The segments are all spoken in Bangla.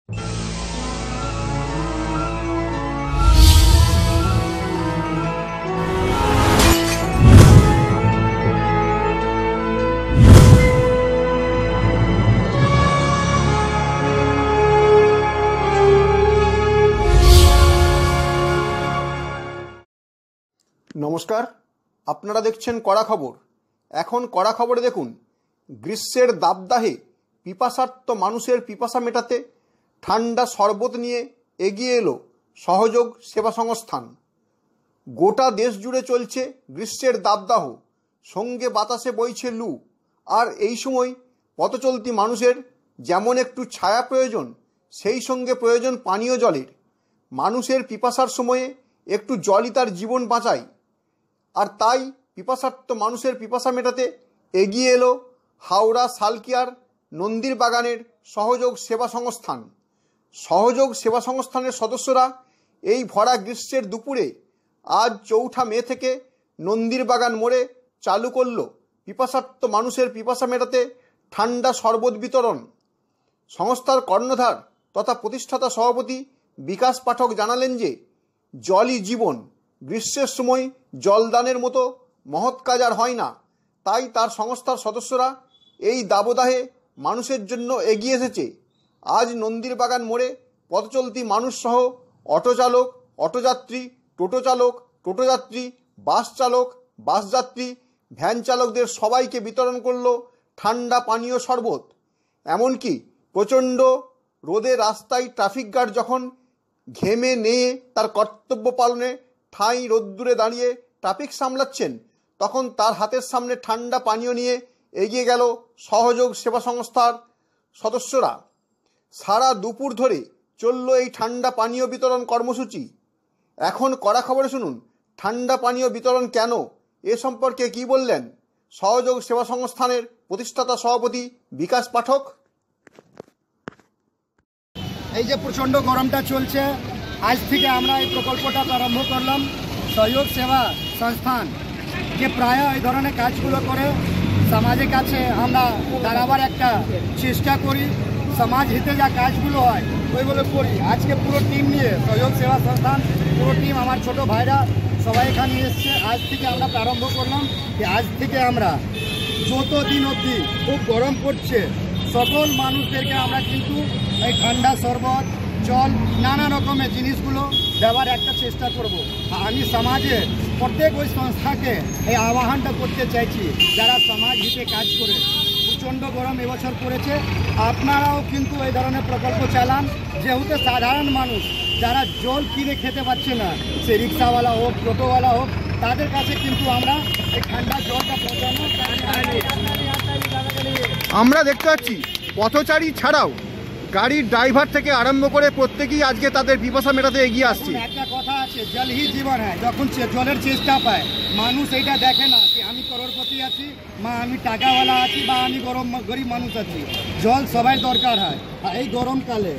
নমস্কার, আপনারা দেখছেন কড়া খবর। এখন কড়া খবরে দেখুন, গ্রীষ্মের দাবদাহে পিপাসার্ত মানুষের পিপাসা মেটাতে ঠান্ডা শরবত নিয়ে এগিয়ে এলো সহযোগ সেবা সংস্থান। গোটা দেশ জুড়ে চলছে গ্রীষ্মের দাবদাহ, সঙ্গে বাতাসে বইছে লু। আর এই সময় পথচলতি মানুষের যেমন একটু ছায়া প্রয়োজন, সেই সঙ্গে প্রয়োজন পানীয় জলের। মানুষের পিপাসার সময়ে একটু জলই তার জীবন বাঁচায়। আর তাই পিপাসার্ত মানুষের পিপাসা মেটাতে এগিয়ে এলো হাওড়া সালকিয়ার নন্দীর বাগানের সহযোগ সেবা সংস্থান। সহযোগ সেবা সংস্থানের সদস্যরা এই ভরা গ্রীষ্মের দুপুরে আজ ৪ মে থেকে নন্দীর বাগান মোড়ে চালু করল পিপাসার্ত মানুষের পিপাসা মেটাতে ঠান্ডা শরবত বিতরণ। সংস্থার কর্ণধার তথা প্রতিষ্ঠাতা সভাপতি বিকাশ পাঠক জানালেন যে জলই জীবন, গ্রীষ্মের সময় জলদানের মতো মহৎ কাজ আর হয় না। তাই তার সংস্থার সদস্যরা এই দাবদাহে মানুষের জন্য এগিয়ে এসেছে। আজ নন্দীর বাগান মোড়ে পথচলতি মানুষসহ অটো চালক, অটোযাত্রী, টোটো চালক, টোটোযাত্রী, বাস চালক, বাসযাত্রী, ভ্যান চালকদের সবাইকে বিতরণ করল ঠান্ডা পানীয় শরবত। এমনকি প্রচণ্ড রোদে রাস্তায় ট্রাফিক গার্ড যখন ঘেমে নেয়ে তার কর্তব্য পালনে ঠাঁই রোদ্দুরে দাঁড়িয়ে ট্রাফিক সামলাচ্ছেন, তখন তার হাতের সামনে ঠান্ডা পানীয় নিয়ে এগিয়ে গেল সহযোগ সেবা সংস্থার সদস্যরা। সারা দুপুর ধরে চলল এই ঠান্ডা পানীয় বিতরণ কর্মসূচি। এখন কড়া খবরে শুনুন ঠান্ডা পানীয় বিতরণ কেন, এ সম্পর্কে কি বললেন সহযোগ সেবা সংস্থানের প্রতিষ্ঠাতা সভাপতি বিকাশ পাঠক। এই যে প্রচণ্ড গরমটা চলছে, আজ থেকে আমরা এই প্রকল্পটা আরম্ভ করলাম। সহযোগ সেবা সংস্থান যে প্রায় এই ধরনের কাজগুলো করে সমাজের কাছে আমরা দাঁড়াবার একটা চেষ্টা করি। সমাজ হিতে যা কাজগুলো হয় ওইগুলো করি। আজকে পুরো টিম নিয়ে সহযোগ সেবা সংস্থান, পুরো টিম, আমার ছোট ভাইরা সবাই এখানে এসছে। আজ থেকে আমরা প্রারম্ভ করলাম যে আজ থেকে আমরা যতদিন অবধি খুব গরম পড়ছে সকল মানুষদেরকে আমরা কিন্তু এই ঠান্ডা শরবত, জল, নানা রকমের জিনিসগুলো দেওয়ার একটা চেষ্টা করব। আমি সমাজে প্রত্যেক ওই সংস্থাকে এই আহ্বানটা করতে চাইছি যারা সমাজ হিতে কাজ করে। প্রচণ্ড গরম এবছর পড়েছে, আপনারাও কিন্তু এই ধরনের প্রকল্প চালান। যেহেতু সাধারণ মানুষ যারা জল কিনে খেতে পারছে না, সে রিক্সাওয়ালা হোক, টোটোওয়ালা হোক, তাদের কাছে কিন্তু আমরা এই ঠান্ডা জলটা পৌঁছানো। আমরা দেখতে পাচ্ছি পথচারী ছাড়াও গাড়ির ড্রাইভার থেকে আরম্ভ করে প্রত্যেকেই আজকে তাদের পিপাসা মেটাতে এগিয়ে আসছে। একটা কথা আছে, জল হি জীবন হয়। যখন জলের চেষ্টা পায় মানুষ, এইটা দেখে না যে আমি করোড়পতি আছি বা আমি টাকাওয়ালা আছি বা আমি গরিব মানুষ আছি। জল সবাই দরকার হয়। আর এই গরমকালে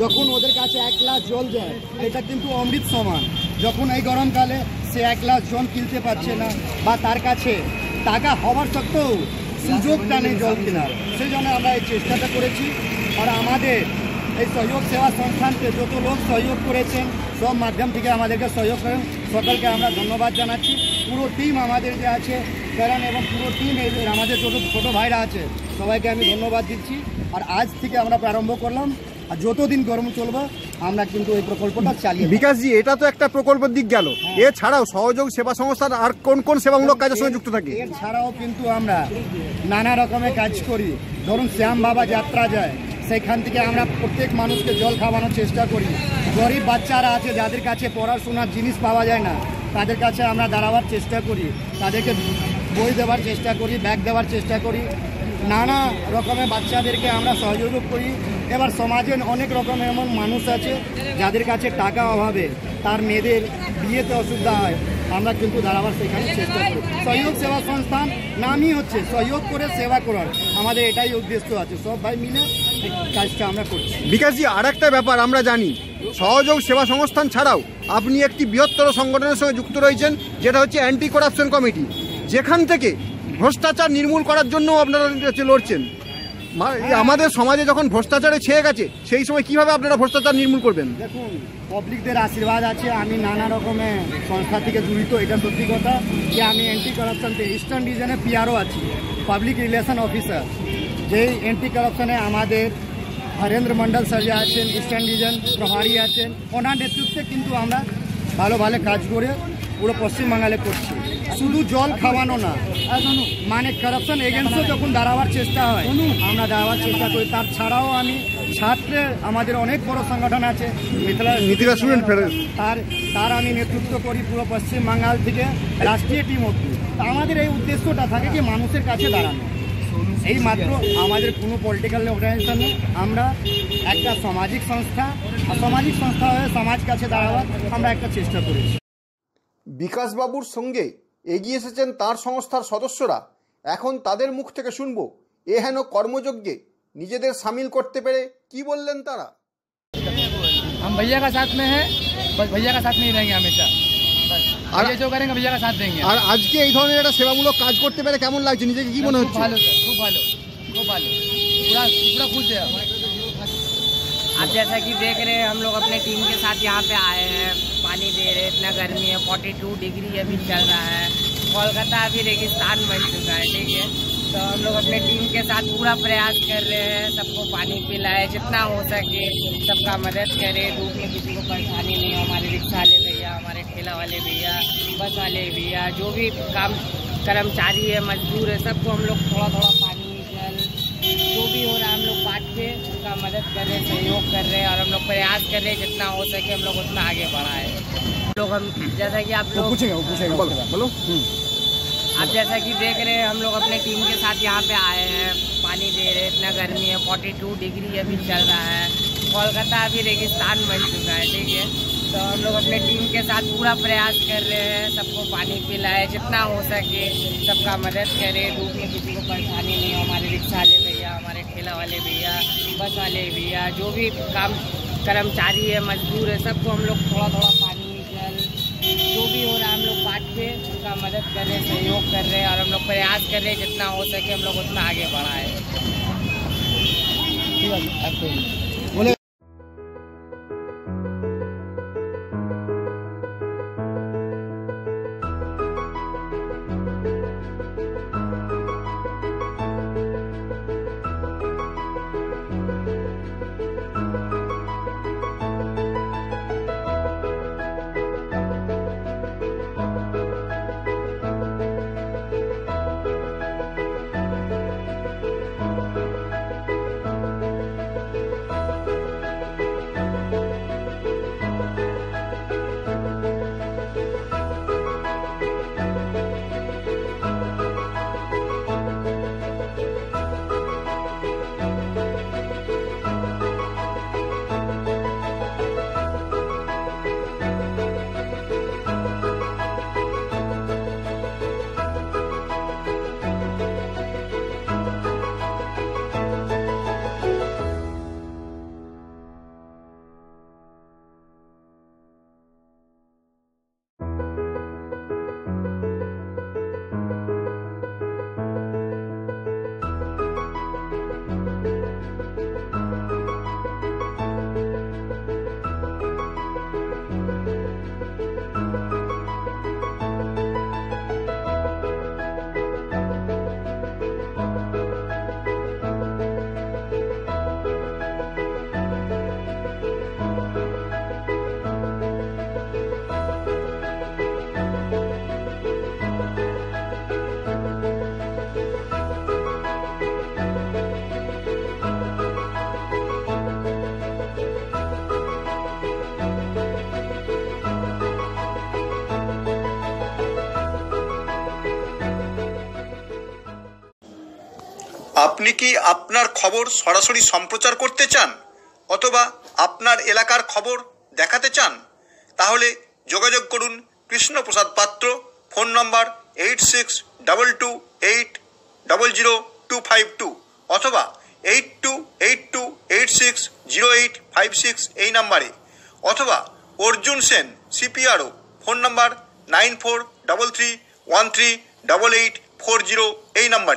যখন ওদের কাছে 1 গ্লাস জল যায়, এটা কিন্তু অমৃত সমান। যখন এই গরমকালে সে 1 গ্লাস জল কিনতে পারছে না বা তার কাছে টাকা হওয়ার সত্ত্বেও সুযোগটা নেই জল কেনার, সেই জন্য আমরা এই চেষ্টাটা করেছি। আর আমাদের এই সহযোগ সেবা সংস্থানকে যত লোক সহযোগ করেছেন, সব মাধ্যম থেকে আমাদেরকে সহযোগ করেন, সকলকে আমরা ধন্যবাদ জানাচ্ছি। পুরো টিম আমাদের যে আছে কারণ, এবং পুরো টিম আমাদের ছোটো ভাইরা আছে, সবাইকে আমি ধন্যবাদ দিচ্ছি। আর আজ থেকে আমরা প্রারম্ভ করলাম, আর যতদিন গরম চলবে আমরা কিন্তু এই প্রকল্পটা চালিয়ে। বিকাশজি, এটা তো একটা প্রকল্পের দিক গেল, এছাড়াও সহযোগ সেবা সংস্থার আর কোন কোন সেবামূলক কাজের সঙ্গে যুক্ত থাকে? এছাড়াও কিন্তু আমরা নানা রকমের কাজ করি। ধরুন শ্যাম বাবা যাত্রা যায়, সেখান থেকে আমরা প্রত্যেক মানুষকে জল খাওয়ানোর চেষ্টা করি। গরিব বাচ্চারা আছে যাদের কাছে পড়াশোনার জিনিস পাওয়া যায় না, তাদের কাছে আমরা দাঁড়াবার চেষ্টা করি, তাদেরকে বই দেওয়ার চেষ্টা করি, ব্যাগ দেওয়ার চেষ্টা করি। নানা রকমের বাচ্চাদেরকে আমরা সহযোগ করি। এবার সমাজে অনেক রকমের এমন মানুষ আছে যাদের কাছে টাকা অভাবে তার মেয়েদের বিয়েতে অসুবিধা হয়, আমরা কিন্তু দাঁড়াবার সেখানে চেষ্টা করি। সহযোগ সেবা সংস্থান নামই হচ্ছে সহযোগ করে সেবা করার, আমাদের এটাই উদ্দেশ্য আছে। সব ভাই মিলে কাজটা আমরা করছি। বিকাশজি, আর একটা ব্যাপার আমরা জানি, সহযোগ সেবা সংস্থান ছাড়াও আপনি একটি বৃহত্তর সংগঠনের সঙ্গে যুক্ত রয়েছেন, যেটা হচ্ছে অ্যান্টি করাপশন কমিটি, যেখান থেকে ভ্রষ্টাচার নির্মূল করার জন্য আপনারা লড়ছেন। আমাদের সমাজে যখন ভ্রষ্টাচারে ছেয়ে গেছে সেই সময় কিভাবে আপনারা ভ্রষ্টাচার নির্মূল করবেন? দেখুন, পাবলিকদের আশীর্বাদ আছে। আমি নানা রকমের সংস্থা থেকে জড়িত, এটা সত্যি কথা যে আমি অ্যান্টি কারাপশনতে ইস্টার্ন রিজনে পিআরও আছি, পাবলিক রিলেশন অফিসার। যেই অ্যান্টি কারাপশনে আমাদের হরেন্দ্র মন্ডল স্যার আছেন, ইস্টার্ন রিজন প্রভারী আছেন, ওনার নেতৃত্বে কিন্তু আমরা ভালো ভালো কাজ করে পুরো পশ্চিমবাংলায় করছি। শুধু জল খাওয়ানো না, মানে কারাপশন এগেন্স্টও যখন দাঁড়াবার চেষ্টা হয় আমরা দাঁড়াবার চেষ্টা করি। তার ছাড়াও আমি ছাত্রের আমাদের অনেক বড় সংগঠন আছে মিথিলা স্টুডেন্ট ফেডারেশন, তার আমি নেতৃত্ব করি পুরো পশ্চিমবাংলার থেকে রাষ্ট্রীয় টিম অব্দি। আমাদের এই উদ্দেশ্যটা থাকে যে মানুষের কাছে দাঁড়ানো, এই মাত্র আমাদের কোনো পলিটিক্যাল অর্গানাইজেশন নেই। আমরা একটা সামাজিক সংস্থা, সামাজিক সংস্থা হয়ে সমাজ কাছে দাঁড়াবার আমরা একটা চেষ্টা করেছি। বিকাশবাবুর সঙ্গে এগিয়ে এসেছেন তার সংস্থার সদস্যরা। এখন তাদের মুখ থেকে শুনব এহেন কর্মযজ্ঞে নিজেদের সামিল করতে পেরে কি বললেন তারা। हम भैया का साथ में है, बस भैया का साथ में ही रहेंगे हमेशा। और ये जो करेंगे भैया का साथ देंगे। আর আজকে এই ধরনের একটা সেবামূলক কাজ করতে পেরে কেমন লাগছে, নিজেকে কি মনে হচ্ছে? ভালো স্যার, খুব ভালো, খুব ভালো, पूरा पूरा खुश है। आप जैसा कि देख रहे हैं हम लोग अपने टीम के साथ यहाँ पे आए हैं, पानी दे रहे हैं। इतना गर्मी है, 42 डिग्री अभी चल रहा है। कोलकाता अभी रेगिस्तान बन चुका है, ठीक है। तो हम लोग अपने टीम के साथ पूरा प्रयास कर रहे हैं, सबको पानी पिलाए जितना हो सके, सबका मदद करें। धूप में किसी को परेशानी नहीं हो। हमारे रिक्शा वाले भैया, हमारे ठेला वाले भैया, बस वाले भैया, जो भी काम कर्मचारी है, मजदूर है, सबको हम लोग थोड़ा थोड़ा पानी, जल, जो भी हो रहा है हम लोग बांट के उसका मदद कर रहे हैं, सहयोग कर रहे हैं। और हम लोग प्रयास कर रहे हैं जितना हो सके हम लोग उतना आगे बढ़ाएं। लोग हम जैसा कि आप लोग बोलो। आप जैसा कि देख रहे हैं हम लोग अपने टीम के साथ यहाँ पे आए हैं, पानी दे रहे हैं। इतना गर्मी है, 42 डिग्री अभी चल रहा है। कोलकाता अभी रेगिस्तान बन चुका है, ठीक है। तो हम लोग अपने टीम के साथ पूरा प्रयास कर रहे हैं, सबको पानी पिलाए जितना हो सके, सबका मदद करें। धूप में किसी को परेशानी नहीं हो। हमारे रिक्शा वाले भैया, हमारे ठेला वाले भैया, बस वाले भैया, जो भी काम कर्मचारी है, मजदूर है, सबको हम लोग थोड़ा थोड़ा पानी, जल, जो भी हो रहा है हम लोग बांट के उसका मदद कर रहे हैं, सहयोग कर रहे हैं। और हम लोग प्रयास कर रहे हैं जितना हो सके हम लोग उतना आगे बढ़ाएं। আপনি কি আপনার খবর সরাসরি সম্প্রচার করতে চান অথবা আপনার এলাকার খবর দেখাতে চান? তাহলে যোগাযোগ করুন কৃষ্ণপ্রসাদ পাত্র, ফোন নম্বর 8622800252 অথবা 8282860856 এই নাম্বারে, অথবা অর্জুন সেন সিপিআরও, ফোন নম্বর 9433138840 এই নাম্বারে।